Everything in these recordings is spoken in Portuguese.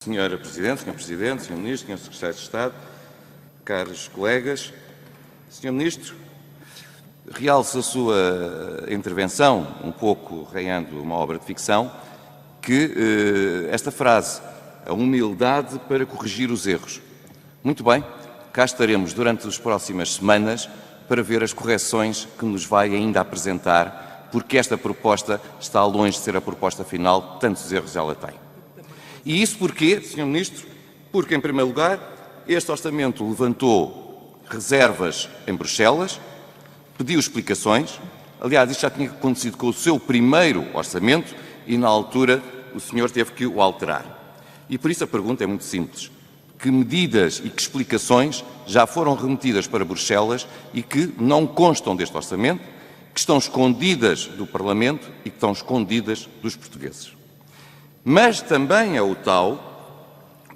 Senhora Presidente, Sr. Ministro, Sr. Secretário de Estado, caros colegas, Sr. Ministro, realço a sua intervenção, um pouco reando uma obra de ficção, que esta frase, a humildade para corrigir os erros. Muito bem, cá estaremos durante as próximas semanas para ver as correções que nos vai ainda apresentar, porque esta proposta está longe de ser a proposta final, tantos erros ela tem. E isso porquê, Sr. Ministro? Porque, em primeiro lugar, este orçamento levantou reservas em Bruxelas, pediu explicações. Aliás, isto já tinha acontecido com o seu primeiro orçamento e, na altura, o senhor teve que o alterar. E por isso a pergunta é muito simples. Que medidas e que explicações já foram remetidas para Bruxelas e que não constam deste orçamento, que estão escondidas do Parlamento e que estão escondidas dos portugueses? Mas também a UTAU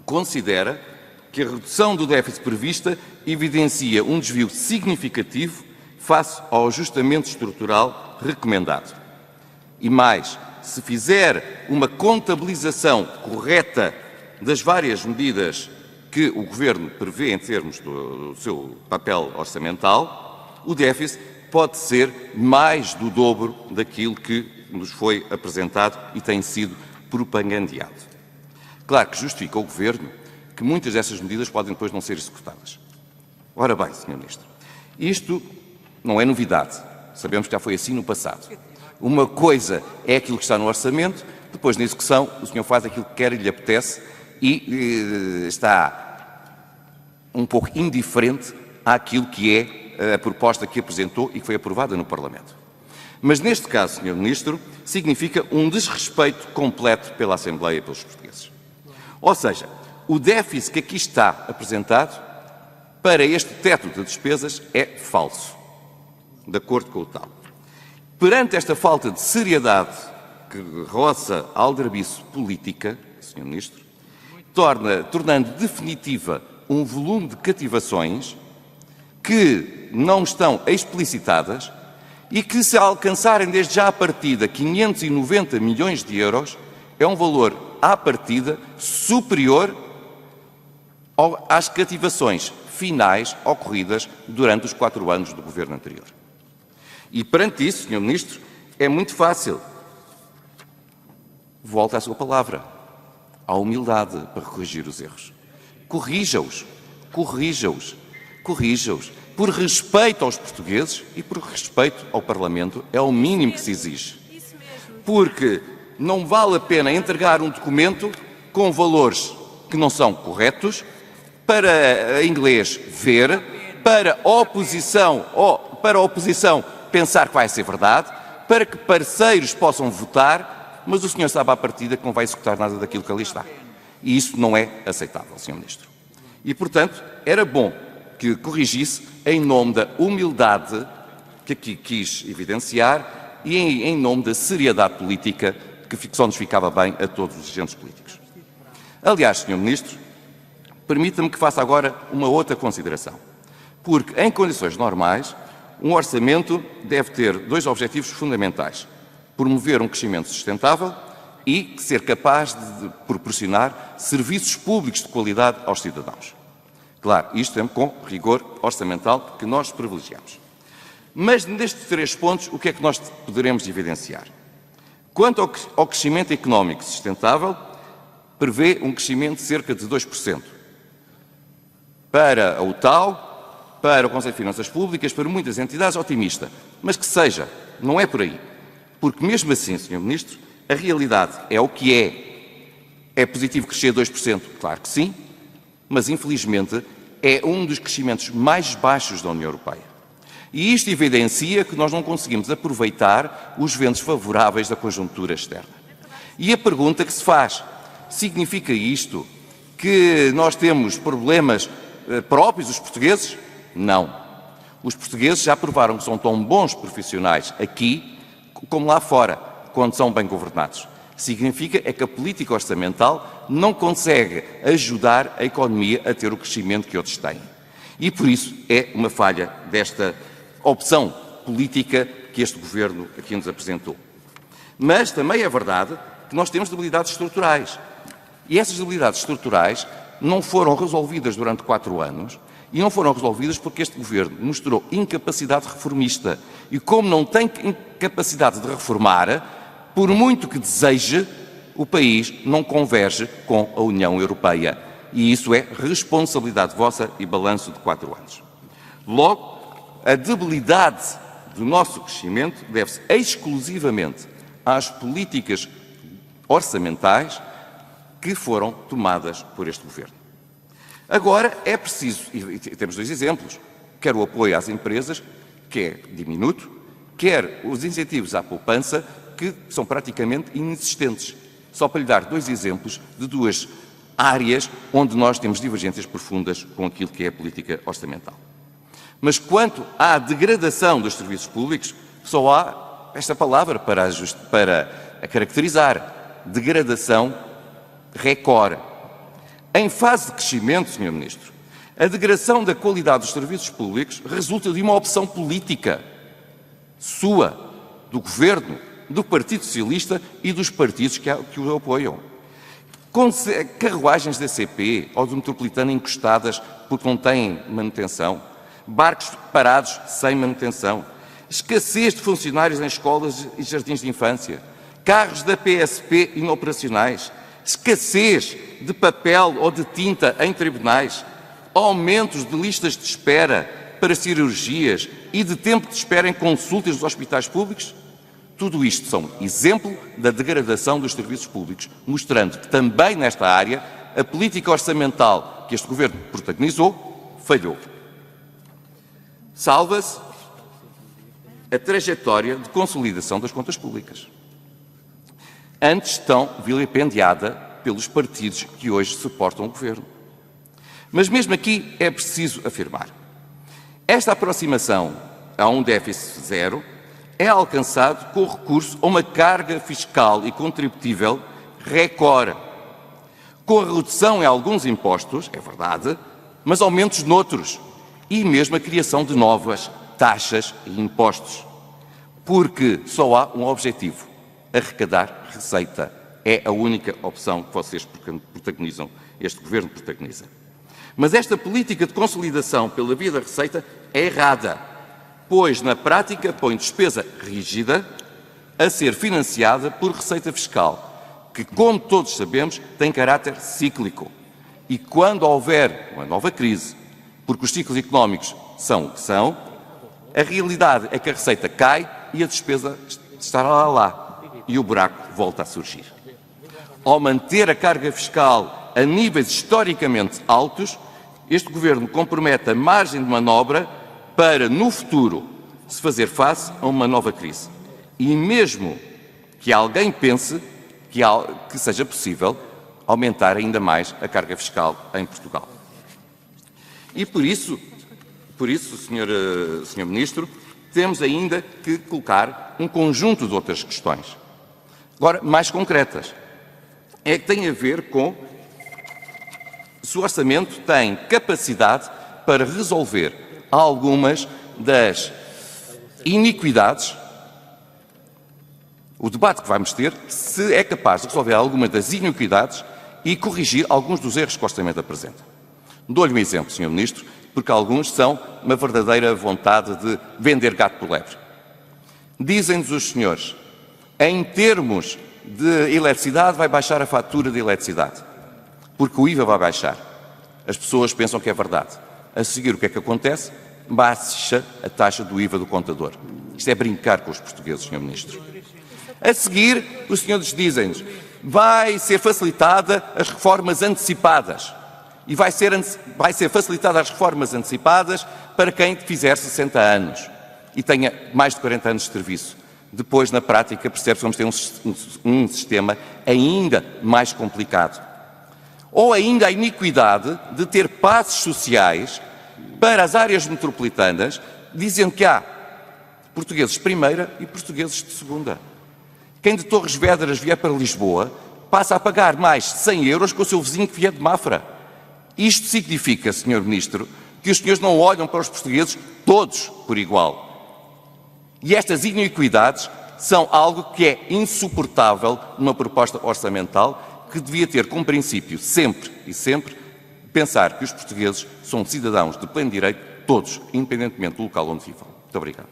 considera que a redução do déficit prevista evidencia um desvio significativo face ao ajustamento estrutural recomendado. E mais, se fizer uma contabilização correta das várias medidas que o Governo prevê em termos do seu papel orçamental, o déficit pode ser mais do dobro daquilo que nos foi apresentado e tem sido propagandeado. Claro que justifica o Governo que muitas dessas medidas podem depois não ser executadas. Ora bem, Sr. Ministro, isto não é novidade. Sabemos que já foi assim no passado. Uma coisa é aquilo que está no orçamento, depois na execução o senhor faz aquilo que quer e lhe apetece e está um pouco indiferente àquilo que é a proposta que apresentou e que foi aprovada no Parlamento. Mas neste caso, Sr. Ministro, significa um desrespeito completo pela Assembleia e pelos portugueses. Ou seja, o déficit que aqui está apresentado para este teto de despesas é falso, de acordo com o tal. Perante esta falta de seriedade que roça a aldrabice política, Sr. Ministro, tornando definitiva um volume de cativações que não estão explicitadas e que, se alcançarem desde já à partida 590 milhões de euros, é um valor à partida superior às cativações finais ocorridas durante os 4 anos do Governo anterior. E perante isso, Sr. Ministro, é muito fácil. Volta à sua palavra, à humildade para corrigir os erros. Corrija-os, corrija-os, corrija-os. Por respeito aos portugueses e por respeito ao Parlamento, é o mínimo que se exige. Porque não vale a pena entregar um documento com valores que não são corretos para a inglês ver, para a oposição pensar que vai ser verdade, para que parceiros possam votar, mas o senhor sabe à partida que não vai executar nada daquilo que ali está. E isso não é aceitável, Sr. Ministro. E, portanto, era bom que corrigisse em nome da humildade que aqui quis evidenciar e em nome da seriedade política que só nos ficava bem a todos os agentes políticos. Aliás, Sr. Ministro, permita-me que faça agora uma outra consideração. Porque, em condições normais, um orçamento deve ter 2 objetivos fundamentais: promover um crescimento sustentável e ser capaz de proporcionar serviços públicos de qualidade aos cidadãos. Claro, isto sempre com rigor orçamental que nós privilegiamos. Mas nestes 3 pontos, o que é que nós poderemos evidenciar? Quanto ao crescimento económico sustentável, prevê um crescimento de cerca de 2%. Para a UTAU, para o Conselho de Finanças Públicas, para muitas entidades, otimista. Mas que seja, não é por aí. Porque mesmo assim, Sr. Ministro, a realidade é o que é. É positivo crescer 2%? Claro que sim, mas infelizmente é um dos crescimentos mais baixos da União Europeia. E isto evidencia que nós não conseguimos aproveitar os ventos favoráveis da conjuntura externa. E a pergunta que se faz: significa isto que nós temos problemas próprios dos portugueses? Não. Os portugueses já provaram que são tão bons profissionais aqui como lá fora, quando são bem governados. Significa é que a política orçamental não consegue ajudar a economia a ter o crescimento que outros têm. E por isso é uma falha desta opção política que este Governo aqui nos apresentou. Mas também é verdade que nós temos debilidades estruturais. E essas debilidades estruturais não foram resolvidas durante 4 anos e não foram resolvidas porque este Governo mostrou incapacidade reformista. E como não tem capacidade de reformar, por muito que deseje, o país não converge com a União Europeia. E isso é responsabilidade vossa e balanço de 4 anos. Logo, a debilidade do nosso crescimento deve-se exclusivamente às políticas orçamentais que foram tomadas por este Governo. Agora é preciso, e temos 2 exemplos, quer o apoio às empresas, que é diminuto, quer os incentivos à poupança, que são praticamente inexistentes. Só para lhe dar 2 exemplos de 2 áreas onde nós temos divergências profundas com aquilo que é a política orçamental. Mas quanto à degradação dos serviços públicos, só há esta palavra para a caracterizar: degradação recorde. Em fase de crescimento, Sr. Ministro, a degradação da qualidade dos serviços públicos resulta de uma opção política sua, do Governo, do Partido Socialista e dos partidos que o apoiam. Com carruagens da CP ou do Metropolitano encostadas porque não têm manutenção, barcos parados sem manutenção, escassez de funcionários em escolas e jardins de infância, carros da PSP inoperacionais, escassez de papel ou de tinta em tribunais, aumentos de listas de espera para cirurgias e de tempo de espera em consultas nos hospitais públicos. Tudo isto são exemplo da degradação dos serviços públicos, mostrando que também nesta área a política orçamental que este Governo protagonizou falhou. Salva-se a trajetória de consolidação das contas públicas, antes tão vilipendiada pelos partidos que hoje suportam o Governo. Mas mesmo aqui é preciso afirmar: esta aproximação a um déficit zero é alcançado com o recurso a uma carga fiscal e contributível recorde, com a redução em alguns impostos, é verdade, mas aumentos noutros, e mesmo a criação de novas taxas e impostos, porque só há um objetivo: arrecadar receita. É a única opção que vocês protagonizam, este Governo protagoniza. Mas esta política de consolidação pela via da receita é errada, pois na prática põe despesa rígida a ser financiada por receita fiscal, que, como todos sabemos, tem caráter cíclico. E quando houver uma nova crise, porque os ciclos económicos são o que são, a realidade é que a receita cai e a despesa estará lá e o buraco volta a surgir. Ao manter a carga fiscal a níveis historicamente altos, este Governo compromete a margem de manobra para, no futuro, se fazer face a uma nova crise. E mesmo que alguém pense que seja possível aumentar ainda mais a carga fiscal em Portugal. E por isso, Sr. Ministro, temos ainda que colocar um conjunto de outras questões, agora mais concretas. É que tem a ver com se o orçamento tem capacidade para resolver algumas das iniquidades. O debate que vamos ter, se é capaz de resolver algumas das iniquidades e corrigir alguns dos erros que o orçamento apresenta. Dou-lhe um exemplo, Sr. Ministro, porque alguns são uma verdadeira vontade de vender gato por lebre. Dizem-nos os senhores, em termos de eletricidade, vai baixar a fatura de eletricidade, porque o IVA vai baixar. As pessoas pensam que é verdade. A seguir, o que é que acontece? Baixa a taxa do IVA do contador. Isto é brincar com os portugueses, Sr. Ministro. A seguir, os senhores dizem-nos, vai ser facilitada as reformas antecipadas. E vai ser facilitada as reformas antecipadas para quem fizer 60 anos e tenha mais de 40 anos de serviço. Depois, na prática, percebe-se que vamos ter um sistema ainda mais complicado. Ou ainda a iniquidade de ter passos sociais para as áreas metropolitanas, dizendo que há portugueses de primeira e portugueses de segunda. Quem de Torres Vedras vier para Lisboa passa a pagar mais 100 euros que o seu vizinho que vier de Mafra. Isto significa, Sr. Ministro, que os senhores não olham para os portugueses todos por igual. E estas iniquidades são algo que é insuportável numa proposta orçamental que devia ter como princípio, sempre e sempre, pensar que os portugueses são cidadãos de pleno direito, todos, independentemente do local onde vivam. Muito obrigado.